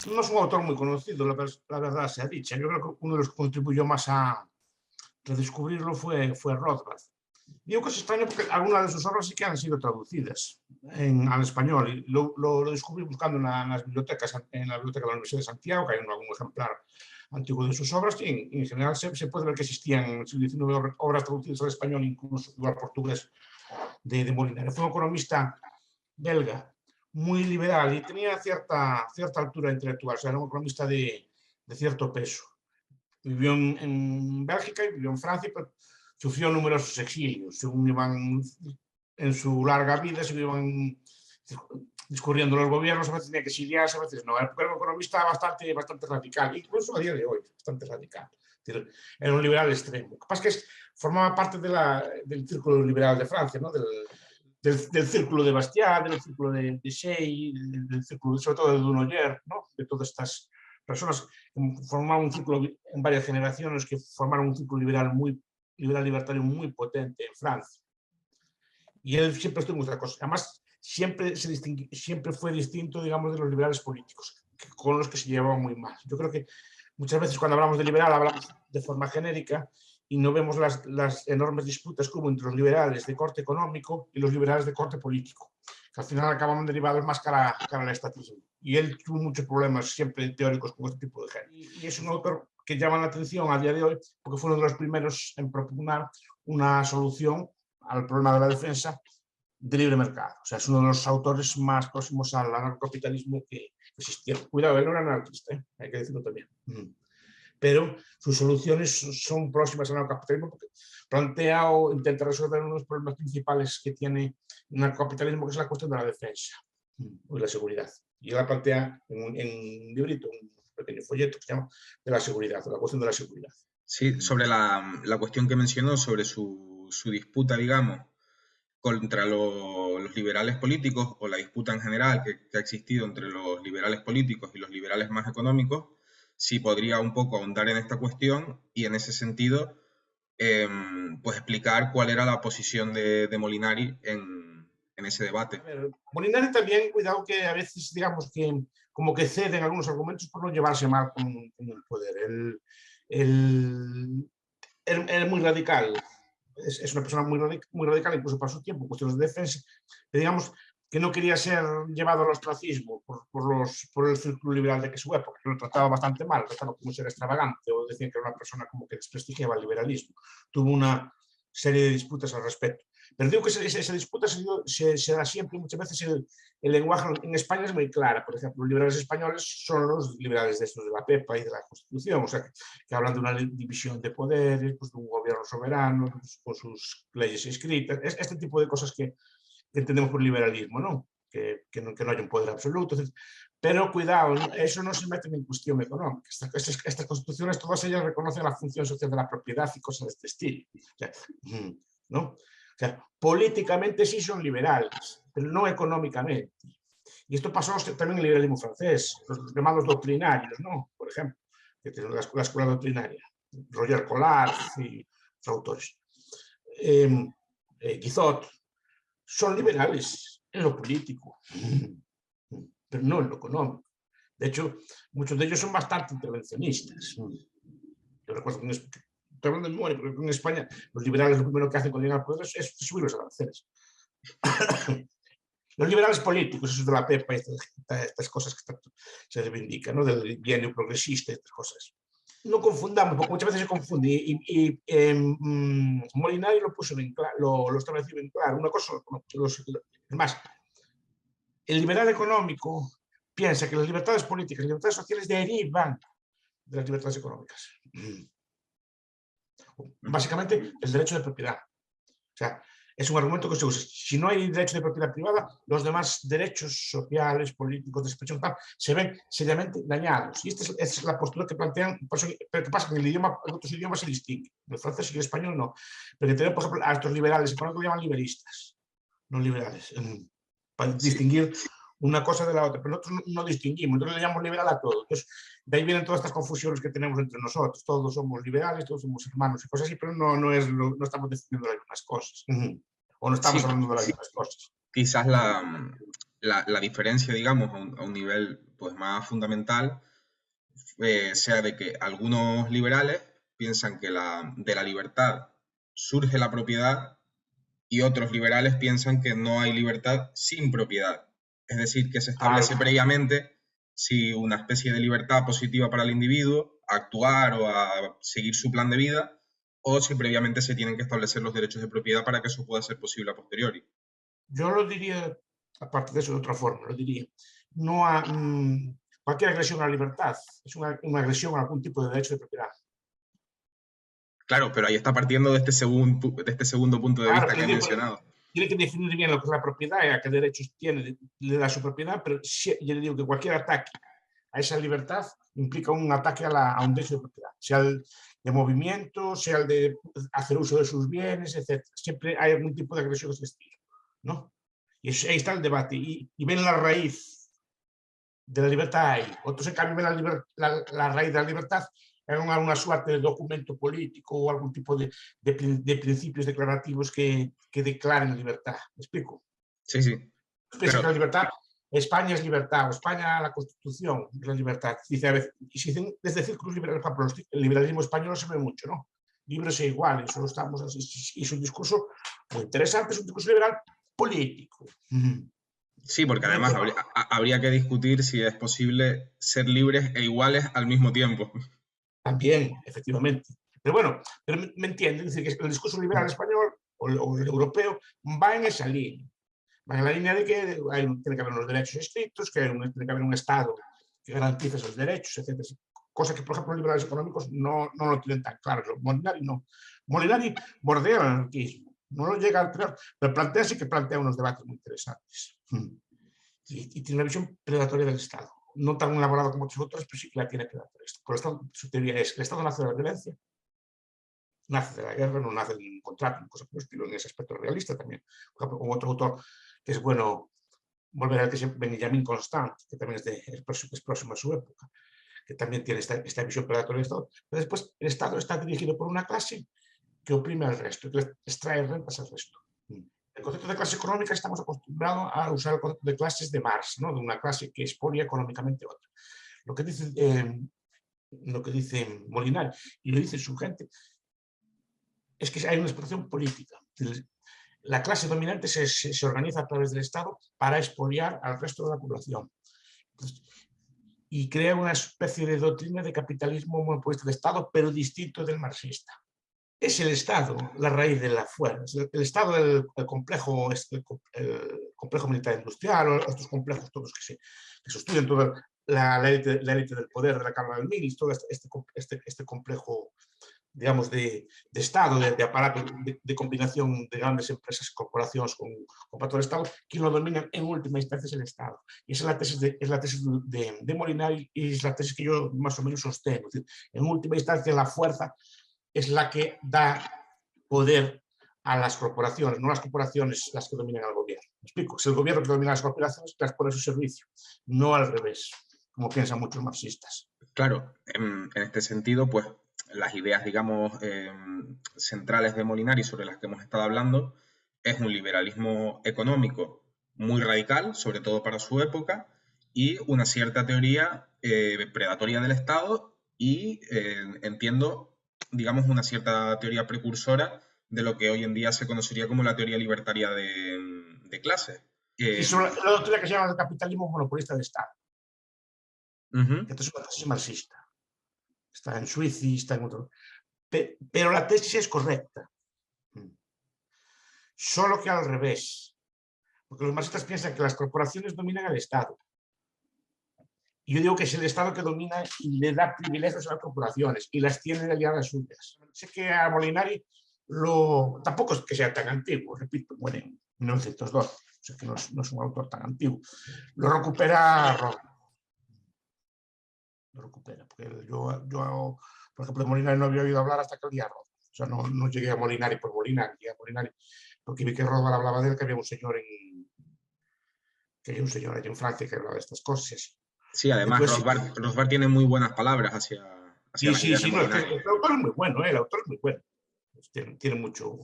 No es un autor muy conocido, la verdad sea dicha. Yo creo que uno de los que contribuyó más a redescubrirlo fue Rothbard. Digo que es extraño porque algunas de sus obras sí que han sido traducidas al español. Y lo descubrí buscando en las bibliotecas, en la biblioteca de la Universidad de Santiago, que hay algún ejemplar antiguo de sus obras, y en general se puede ver que existían en el siglo XIX obras traducidas al español, incluso al portugués, de Molinari. Fue un economista belga, muy liberal y tenía cierta altura intelectual, o sea, era un economista de cierto peso. Vivió en Bélgica y vivió en Francia, pero sufrió numerosos exilios. Según iban en su larga vida, se iban discurriendo los gobiernos, a veces tenía que exiliarse, a veces no. Era un economista bastante radical, incluso a día de hoy, bastante radical. Era un liberal extremo. Lo que pasa es que formaba parte del círculo liberal de Francia, ¿no? Del círculo de Bastiat, del círculo de Shey, del círculo, sobre todo de Dunoyer, ¿no? De todas estas personas que formaron un círculo en varias generaciones, que formaron un círculo libertario muy potente en Francia. Y él siempre estuvo en otra cosa. Además, siempre fue distinto, digamos, de los liberales políticos, con los que se llevaban muy mal. Yo creo que muchas veces cuando hablamos de liberal hablamos de forma genérica y no vemos las enormes disputas que hubo entre los liberales de corte económico y los liberales de corte político, que al final acaban derivados más cara al estatismo. Y él tuvo muchos problemas siempre teóricos con este tipo de gente. Y es un autor que llama la atención a día de hoy porque fue uno de los primeros en propugnar una solución al problema de la defensa de libre mercado. O sea, es uno de los autores más próximos al anarcocapitalismo que existía. Cuidado, él no era anarquista, hay que decirlo también. Pero sus soluciones son próximas al anarcocapitalismo porque plantea o intenta resolver uno de los problemas principales que tiene el anarcocapitalismo, que es la cuestión de la defensa y la seguridad. Y él la plantea en un librito, un pequeño folleto que se llama de la seguridad, o la cuestión de la seguridad. Sí, sobre la cuestión que mencionó, sobre su disputa, digamos, contra los liberales políticos, o la disputa en general que ha existido entre los liberales políticos y los liberales más económicos, sí podría un poco ahondar en esta cuestión y en ese sentido pues explicar cuál era la posición de Molinari en ese debate. A ver, Molinari también, cuidado que a veces, digamos que como que cede en algunos argumentos por no llevarse mal con el poder. Él es muy radical, es una persona muy radical, incluso para su tiempo, cuestiones de defensa, pero digamos que no quería ser llevado al ostracismo por el círculo liberal de que su época, que lo trataba bastante mal, lo trataba como ser extravagante, o decían que era una persona como que desprestigiaba el liberalismo. Tuvo una serie de disputas al respecto. Pero digo que esa disputa se da siempre, muchas veces el lenguaje en España es muy claro. Por ejemplo, los liberales españoles son los liberales de estos de la PEPA y de la Constitución, o sea, que hablan de una división de poderes, pues, de un gobierno soberano, pues, con sus leyes escritas, este tipo de cosas que entendemos por liberalismo, ¿no? Que no haya un poder absoluto. Pero cuidado, eso no se mete en cuestión económica. Estas constituciones, todas ellas reconocen la función social de la propiedad y cosas de este estilo. O sea, ¿no? O sea, políticamente sí son liberales, pero no económicamente. Y esto pasó también en el liberalismo francés, los llamados doctrinarios, ¿no? Por ejemplo, que tienen la escuela doctrinaria, Roger Collard y otros autores. Guizot, son liberales en lo político, pero no en lo económico. De hecho, muchos de ellos son bastante intervencionistas. Yo recuerdo que estoy hablando de memoria, porque en España los liberales lo primero que hacen cuando llegan al poder es subir los aranceles. Los liberales políticos, esos de la PEPA, estas cosas que se reivindican, ¿no? Del bienio progresista, estas cosas. No confundamos, porque muchas veces se confunde, y Molinari lo puso bien claro, lo estableció bien claro. Una cosa, además, el liberal económico piensa que las libertades políticas y las libertades sociales derivan de las libertades económicas. Básicamente, el derecho de propiedad. O sea, es un argumento que se usa. Si no hay derecho de propiedad privada, los demás derechos sociales, políticos, de expresión, se ven seriamente dañados. Y esta es la postura que plantean, pero que pasa que en otros idiomas se distingue. En el francés y el español no. Pero tenemos, por ejemplo, a estos liberales, que lo llaman liberistas, no liberales, para distinguir una cosa de la otra, pero nosotros no distinguimos, entonces le llamamos liberal a todo. Entonces, de ahí vienen todas estas confusiones que tenemos entre nosotros. Todos somos liberales, todos somos hermanos y cosas así, pero no estamos defendiendo las mismas cosas. O no estamos hablando de las mismas cosas. Quizás la diferencia, digamos, a un nivel pues, más fundamental, sea de que algunos liberales piensan que de la libertad surge la propiedad y otros liberales piensan que no hay libertad sin propiedad. Es decir, que se establece Claro, previamente si una especie de libertad positiva para el individuo a actuar o a seguir su plan de vida, o si previamente se tienen que establecer los derechos de propiedad para que eso pueda ser posible a posteriori. yo lo diría, aparte de eso, de otra forma, lo diría. No a, cualquier agresión a la libertad es una agresión a algún tipo de derecho de propiedad. Claro, pero ahí está partiendo de este segundo punto de Claro, vista que he mencionado. tiene que definir bien lo que es la propiedad y a qué derechos tiene, le da su propiedad, pero yo le digo que cualquier ataque a esa libertad implica un ataque a un derecho de propiedad, sea el de movimiento, sea el de hacer uso de sus bienes, etc. Siempre hay algún tipo de agresión de ese estilo, ¿no? Y ahí está el debate, y ven la raíz de la libertad ahí. Otros, en cambio, ven la raíz de la libertad en una suerte de documento político o algún tipo de principios declarativos que declaren libertad. ¿Me explico? Sí, sí. Piensa Pero, que la libertad, España es libertad, o España, la Constitución es la libertad. Dice a veces, y si dicen, es decir, que el liberalismo español no se ve mucho, ¿no? Libres e iguales, solo estamos así. Y es un discurso muy interesante, es un discurso liberal político. sí, porque No además económico. habría que discutir si es posible ser libres e iguales al mismo tiempo. También, efectivamente. Pero bueno, pero me entienden, es decir, que el discurso liberal español o el europeo va en esa línea. Va en la línea de que tiene que haber unos derechos estrictos, que tiene que haber un Estado que garantice esos derechos, etc. Cosa que, por ejemplo, los liberales económicos no lo tienen tan claro. Molinari no. Molinari bordea el anarquismo, no lo llega a crear, pero sí que plantea unos debates muy interesantes. Y tiene una visión predatoria del Estado. No tan elaborada como otros autores, pero sí que la tiene predatoria. Por lo tanto, su teoría es que el Estado nace de la violencia, nace de la guerra, no nace de un contrato, una cosa por el estilo, en ese aspecto realista también. Por ejemplo, como otro autor que es bueno volver al que es Benjamin Constant, que también es próximo a su época, que también tiene esta visión predatoria del Estado. Pero después, el Estado está dirigido por una clase que oprime al resto, que extrae rentas al resto. El concepto de clase económica estamos acostumbrados a usar el concepto de clases de Marx, ¿no? De una clase que expolia económicamente a otra. Lo que dice, Molinari, y lo dice su gente, es que hay una expresión política. La clase dominante se organiza a través del Estado para expoliar al resto de la población. Entonces, y crea una especie de doctrina de capitalismo monopolista de Estado, pero distinto del marxista. Es el Estado la raíz de la fuerza. El Estado del complejo, el complejo militar industrial, estos complejos todos que sostienen toda la élite del poder de la Cámara del Minis, todo este complejo, digamos, de Estado, de aparato, de combinación de grandes empresas, corporaciones con patrón del Estado, quien lo domina en última instancia es el Estado. Y esa es la tesis de Molinari y es la tesis que yo más o menos sostengo. Es decir, en última instancia la fuerza es la que da poder a las corporaciones, no las corporaciones las que dominan al gobierno. ¿Me explico? Es el gobierno que domina las corporaciones que las pone a su servicio, no al revés, como piensan muchos marxistas. Claro, en este sentido, pues las ideas, digamos, centrales de Molinari sobre las que hemos estado hablando es un liberalismo económico muy radical, sobre todo para su época, y una cierta teoría predatoria del Estado y entiendo, digamos, una cierta teoría precursora de lo que hoy en día se conocería como la teoría libertaria de clase. Y sobre la doctrina que se llama el capitalismo monopolista de Estado, Uh-huh. que esto es una tesis marxista. Está en Suiza y está en otro. Pero la tesis es correcta. Solo que al revés. Porque los marxistas piensan que las corporaciones dominan al Estado. Y yo digo que es el Estado que domina y le da privilegios a las corporaciones y las tiene aliadas suyas. Sé que a Molinari tampoco es que sea tan antiguo, repito, muere en 1912, o sea que no es un autor tan antiguo. Lo recupera porque yo, por ejemplo, de Molinari no había oído hablar hasta que leía a Rothbard. O sea, no llegué a Molinari por Molinari, llegué a Molinari porque vi que Rothbard hablaba de él, que había un señor allí en Francia que hablaba de estas cosas. Sí, además Después, Rothbard tiene muy buenas palabras hacia las ideas de sí, no, es que Molinari. el autor es muy bueno, el autor es muy bueno. Tiene mucho.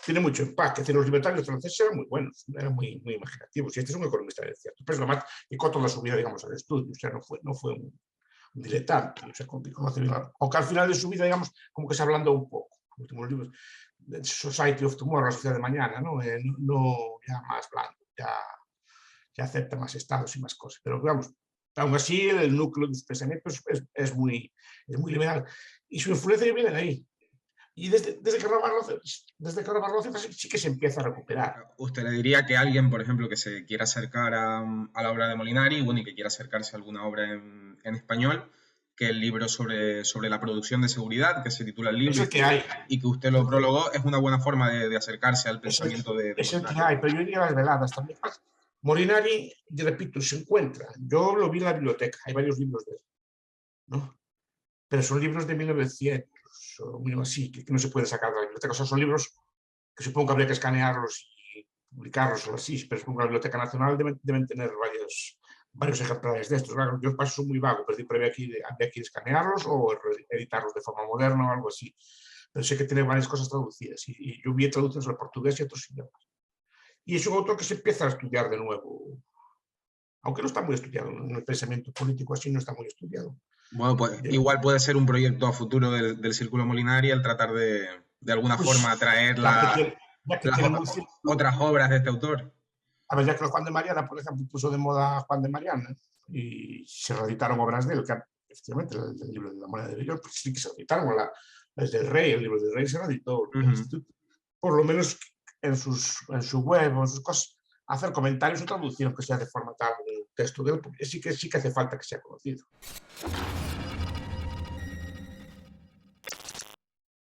tiene mucho empaque. Los libertarios franceses eran muy buenos, eran muy imaginativos. Y este es un economista de cierto. Pero además dedicó toda su vida, digamos, al estudio. O sea, no fue un diletante. O sea, conoce bien, aunque al final de su vida, digamos, como que se ablandó un poco. Los últimos libros, Society of Tomorrow, la sociedad de mañana, ¿no? Ya más blando, ya acepta más estados y más cosas. Pero vamos, aún así el núcleo de sus pensamientos es muy liberal. Y su influencia viene de ahí. Y desde que Barroso sí que se empieza a recuperar. Usted le diría que alguien, por ejemplo, que se quiera acercar a la obra de Molinari, bueno, y que quiera acercarse a alguna obra en español, que el libro sobre la producción de seguridad, que se titula el libro, Es el que hay. y que usted lo prologó, es una buena forma de acercarse al Es pensamiento de el que Molinari. hay, pero yo diría las veladas también. Molinari, repito, se encuentra. Yo lo vi en la biblioteca, hay varios libros de él, ¿no? Pero son libros de 1900 o algo así, que no se pueden sacar de la biblioteca. O sea, son libros que supongo que habría que escanearlos y publicarlos o así, pero supongo que la Biblioteca Nacional deben tener varios ejemplares de estos. Claro, yo paso muy vago, pero habría que escanearlos o editarlos de forma moderna o algo así. Pero sé que tiene varias cosas traducidas y yo vi traducciones al portugués y a otros idiomas. Y es un autor que se empieza a estudiar de nuevo, aunque no está muy estudiado, en el pensamiento político así no está muy estudiado. Bueno, pues igual puede ser un proyecto a futuro del Círculo Molinari el tratar de alguna forma atraer ya que tiene muy otras obras de este autor. A ver, ya que Juan de Mariana, por ejemplo, puso de moda Juan de Mariana y se reeditaron obras de él, que efectivamente el libro de la moneda de Villor, pues sí que se reeditaron, el del Rey, el libro del Rey se reeditó en el instituto. Por lo menos en su web o en sus cosas, hacer comentarios o traducción que sea de forma tal del texto de él, porque sí que hace falta que sea conocido.